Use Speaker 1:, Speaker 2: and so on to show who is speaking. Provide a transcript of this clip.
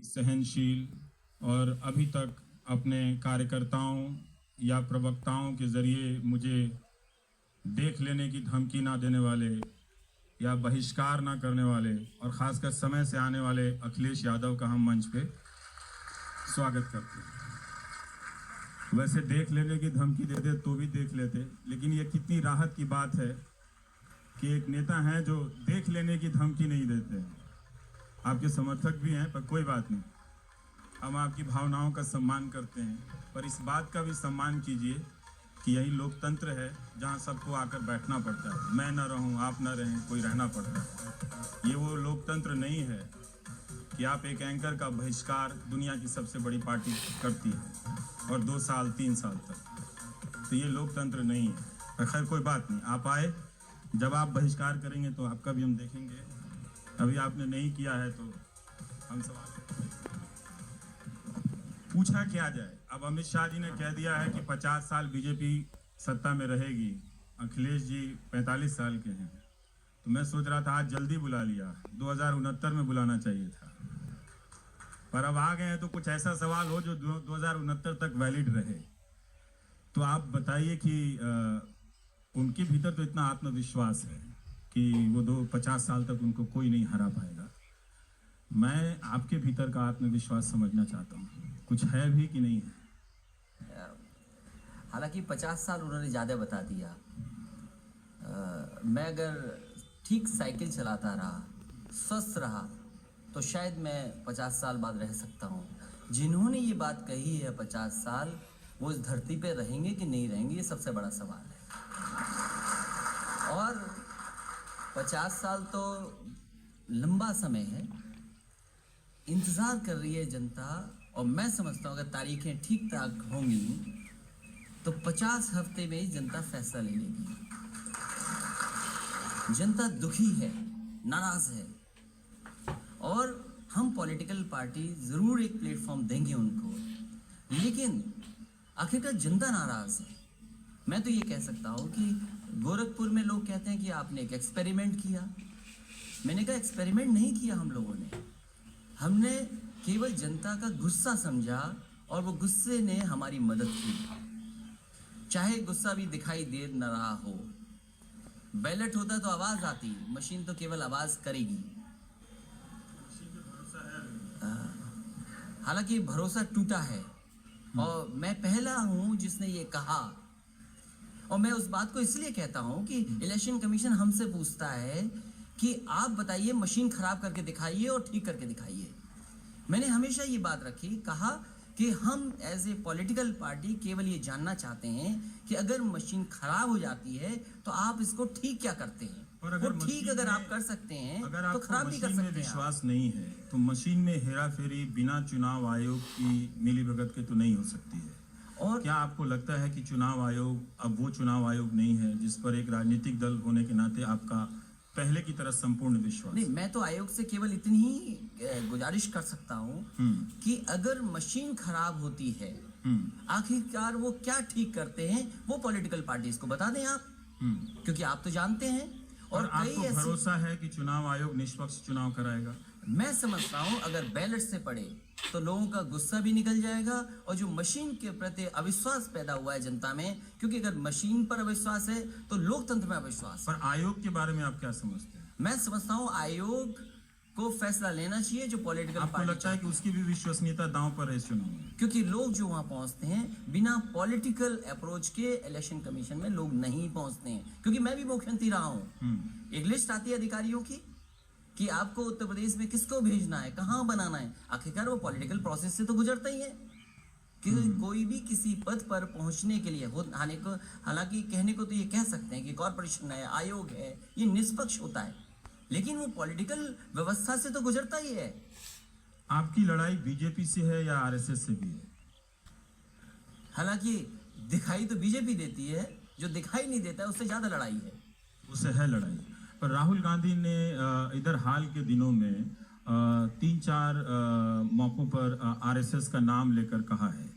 Speaker 1: सहनशील और अभी तक अपने कार्यकर्ताओं या प्रवक्ताओं के ज़रिए मुझे देख लेने की धमकी ना देने वाले या बहिष्कार ना करने वाले और ख़ासकर समय से आने वाले अखिलेश यादव का हम मंच पे स्वागत करते हैं। वैसे देख लेने की धमकी देते तो भी देख लेते, लेकिन ये कितनी राहत की बात है कि एक नेता हैं जो देख लेने की धमकी नहीं देते। आपके समर्थक भी हैं, पर कोई बात नहीं, हम आपकी भावनाओं का सम्मान करते हैं, पर इस बात का भी सम्मान कीजिए कि यही लोकतंत्र है जहां सबको आकर बैठना पड़ता है। मैं न रहूं, आप न रहें, कोई रहना पड़ता है। ये वो लोकतंत्र नहीं है कि आप एक एंकर का बहिष्कार दुनिया की सबसे बड़ी पार्टी करती है और 2 साल 3 साल तक, तो ये लोकतंत्र नहीं है। खैर कोई बात नहीं, आप आए, जब आप बहिष्कार करेंगे तो आपका भी हम देखेंगे। अभी आपने नहीं किया है तो हम सवाल पूछा क्या जाए। अब अमित शाह जी ने कह दिया है कि 50 साल बीजेपी सत्ता में रहेगी, अखिलेश जी 45 साल के हैं, तो मैं सोच रहा था आज जल्दी बुला लिया, 2069 में बुलाना चाहिए था, पर अब आ गए हैं तो कुछ ऐसा सवाल हो जो 2069 तक वैलिड रहे। तो आप बताइए कि उनके भीतर तो इतना आत्मविश्वास है कि वो 50 साल तक उनको कोई नहीं हरा पाएगा। मैं आपके भीतर का आत्मविश्वास समझना चाहता हूँ, कुछ है भी कि नहीं है?
Speaker 2: हालांकि 50 साल उन्होंने ज़्यादा बता दिया। मैं अगर ठीक साइकिल चलाता रहा, स्वस्थ रहा, तो शायद मैं 50 साल बाद रह सकता हूँ। जिन्होंने ये बात कही है 50 साल, वो इस धरती पे रहेंगे कि नहीं रहेंगे, ये सबसे बड़ा सवाल है। और 50 साल तो लंबा समय है, इंतज़ार कर रही है जनता। और मैं समझता हूँ अगर तारीखें ठीक ठाक होंगी तो 50 हफ्ते में ही जनता फैसला ले लेगी। जनता दुखी है, नाराज़ है, और हम पॉलिटिकल पार्टी ज़रूर एक प्लेटफॉर्म देंगे उनको, लेकिन आखिरकार जनता नाराज़ है। मैं तो ये कह सकता हूँ कि गोरखपुर में लोग कहते हैं कि आपने एक एक्सपेरिमेंट किया। मैंने कहा एक्सपेरिमेंट नहीं किया हम लोगों ने, हमने केवल जनता का गुस्सा समझा और वो गुस्से ने हमारी मदद की। चाहे गुस्सा भी दिखाई दे न रहा हो, बैलेट होता तो आवाज़ आती, मशीन तो केवल आवाज़ करेगी। हालांकि भरोसा टूटा है और मैं पहला हूं जिसने ये कहा, और मैं उस बात को इसलिए कहता हूं कि इलेक्शन कमीशन हमसे पूछता है कि आप बताइए, मशीन खराब करके दिखाइए और ठीक करके दिखाइए। मैंने हमेशा ये बात रखी, कहा कि हम एज ए पॉलिटिकल पार्टी केवल ये जानना चाहते हैं कि अगर मशीन खराब हो जाती है तो आप इसको ठीक क्या करते हैं, और अगर ठीक अगर आप कर सकते हैं तो खराब भी कर सकते हैं।
Speaker 1: विश्वास नहीं है तो मशीन में हेरा फेरी बिना चुनाव आयोग की मिलीभगत के तो नहीं हो सकती है। और क्या आपको लगता है कि चुनाव आयोग अब वो चुनाव आयोग नहीं है जिस पर एक राजनीतिक दल होने के नाते आपका पहले की तरह संपूर्ण विश्वास?
Speaker 2: नहीं, मैं तो आयोग से केवल इतनी ही गुजारिश कर सकता हूँ कि अगर मशीन खराब होती है, आखिरकार वो क्या ठीक करते हैं वो पॉलिटिकल पार्टीज को बता दें आप, क्योंकि आप तो जानते हैं।
Speaker 1: और आपको भरोसा है कि चुनाव आयोग निष्पक्ष चुनाव कराएगा?
Speaker 2: मैं समझता हूँ अगर बैलेट से पड़े तो लोगों का गुस्सा भी निकल जाएगा, और जो मशीन के प्रति अविश्वास पैदा हुआ है जनता में, क्योंकि अगर मशीन पर अविश्वास है तो लोकतंत्र में अविश्वास।
Speaker 1: पर आयोग के बारे में आप क्या समझते हैं?
Speaker 2: मैं समझता हूँ आयोग को फैसला लेना चाहिए जो पॉलिटिकल पार्टी।
Speaker 1: आपको लगता है कि उसकी भी विश्वसनीयता दांव पर है इस चुनाव में?
Speaker 2: क्योंकि लोग जो वहाँ पहुँचते हैं बिना पॉलिटिकल अप्रोच के इलेक्शन कमीशन में लोग नहीं पहुँचते हैं। क्योंकि मैं भी मुख्यमंत्री रहा हूँ, एक लिस्ट आती है अधिकारियों की कि आपको उत्तर प्रदेश में किसको भेजना है, कहाँ बनाना है, आखिरकार वो पॉलिटिकल प्रोसेस से तो गुजरता ही है कि कोई भी किसी पद पर पहुंचने के लिए हालांकि कहने को तो ये कह सकते हैं कि कॉर्पोरेशन है, आयोग है, ये निष्पक्ष होता है, लेकिन वो पॉलिटिकल व्यवस्था से तो गुजरता ही है।
Speaker 1: आपकी लड़ाई बीजेपी से है या आरएसएस से भी है?
Speaker 2: हालांकि दिखाई तो बीजेपी देती है, जो दिखाई नहीं देता है उससे ज्यादा लड़ाई है,
Speaker 1: उससे है लड़ाई। पर राहुल गांधी ने इधर हाल के दिनों में 3-4 मौकों पर आरएसएस का नाम लेकर कहा है